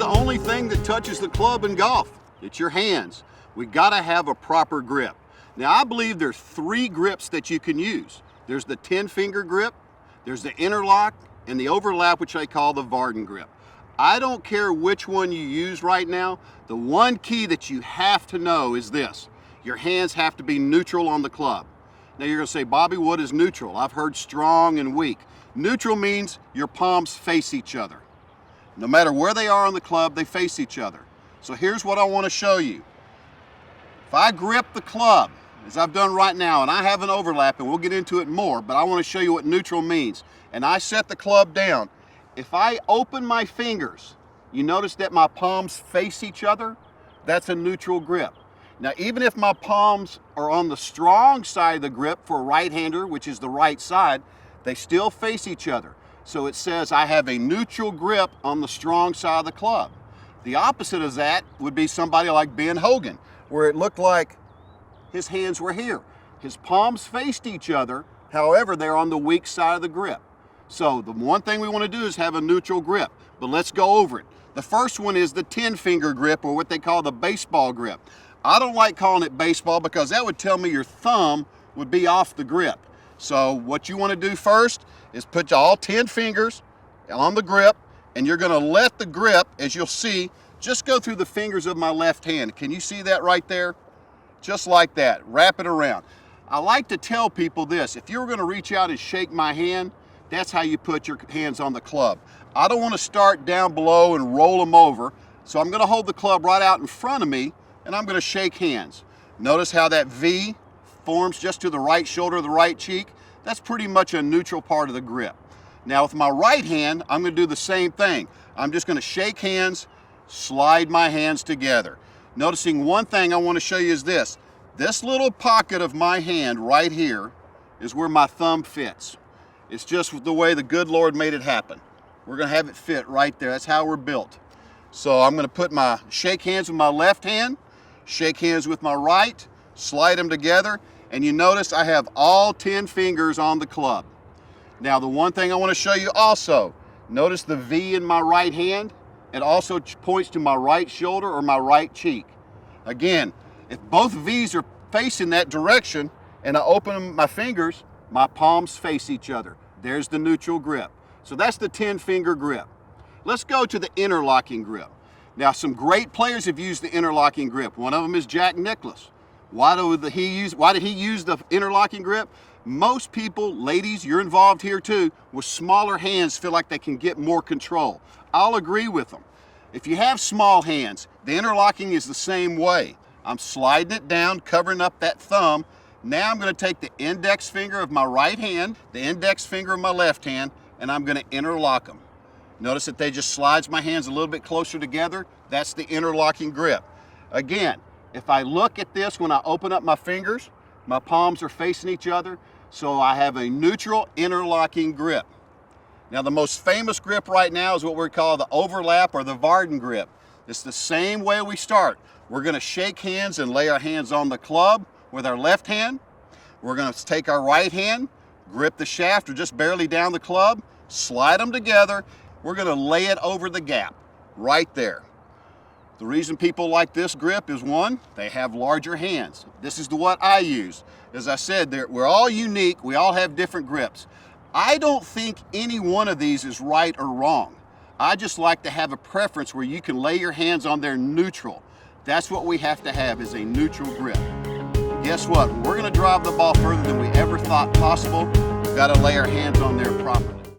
the only thing that touches the club in golf. It's your hands. We gotta have a proper grip. Now I believe there's 3 grips that you can use. There's the 10-finger grip, there's the interlock, and the overlap, which I call the Vardon grip. I don't care which one you use right now. The one key that you have to know is this. Your hands have to be neutral on the club. Now you're gonna say, Bobby, what is neutral? I've heard strong and weak. Neutral means your palms face each other. No matter where they are on the club, they face each other. So here's what I wanna show you. If I grip the club, as I've done right now, and I have an overlap, and we'll get into it more, but I wanna show you what neutral means. And I set the club down. If I open my fingers, you notice that my palms face each other? That's a neutral grip. Now, even if my palms are on the strong side of the grip for a right-hander, which is the right side, they still face each other. So it says I have a neutral grip on the strong side of the club. The opposite of that would be somebody like Ben Hogan, where it looked like his hands were here. His palms faced each other, however, they're on the weak side of the grip. So the one thing we want to do is have a neutral grip, but let's go over it. The first one is the 10-finger grip, or what they call the baseball grip. I don't like calling it baseball because that would tell me your thumb would be off the grip. So what you want to do first is put all 10 fingers on the grip, and you're going to let the grip, as you'll see, just go through the fingers of my left hand. Can you see that right there? Just like that. Wrap it around. I like to tell people this. If you were going to reach out and shake my hand, that's how you put your hands on the club. I don't want to start down below and roll them over, so I'm going to hold the club right out in front of me, and I'm going to shake hands. Notice how that V forms just to the right shoulder, the right cheek. That's pretty much a neutral part of the grip. Now with my right hand, I'm going to do the same thing. I'm just going to shake hands, slide my hands together. Noticing one thing I want to show you is this. This little pocket of my hand right here is where my thumb fits. It's just the way the good Lord made it happen. We're going to have it fit right there. That's how we're built. So I'm going to shake hands with my left hand, shake hands with my right, slide them together, and you notice I have all 10 fingers on the club. Now the one thing I want to show you also, notice the V in my right hand. It also points to my right shoulder or my right cheek. Again, if both V's are facing that direction and I open my fingers, my palms face each other. There's the neutral grip. So that's the 10-finger grip. Let's go to the interlocking grip. Now, some great players have used the interlocking grip. One of them is Jack Nicklaus. Why did he use the interlocking grip? Most people, ladies, you're involved here too, with smaller hands feel like they can get more control. I'll agree with them. If you have small hands, the interlocking is the same way. I'm sliding it down, covering up that thumb. Now I'm going to take the index finger of my right hand, the index finger of my left hand, and I'm going to interlock them. Notice that they just slides my hands a little bit closer together. That's the interlocking grip. Again, if I look at this when I open up my fingers, my palms are facing each other, so I have a neutral interlocking grip. Now the most famous grip right now is what we call the overlap or the Vardon grip. It's the same way we start. We're going to shake hands and lay our hands on the club with our left hand. We're going to take our right hand, grip the shaft or just barely down the club, slide them together. We're going to lay it over the gap right there. The reason people like this grip is one, they have larger hands. This is what I use. As I said, we're all unique. We all have different grips. I don't think any one of these is right or wrong. I just like to have a preference where you can lay your hands on there neutral. That's what we have to have, is a neutral grip. Guess what? We're going to drive the ball further than we ever thought possible. We've got to lay our hands on there properly.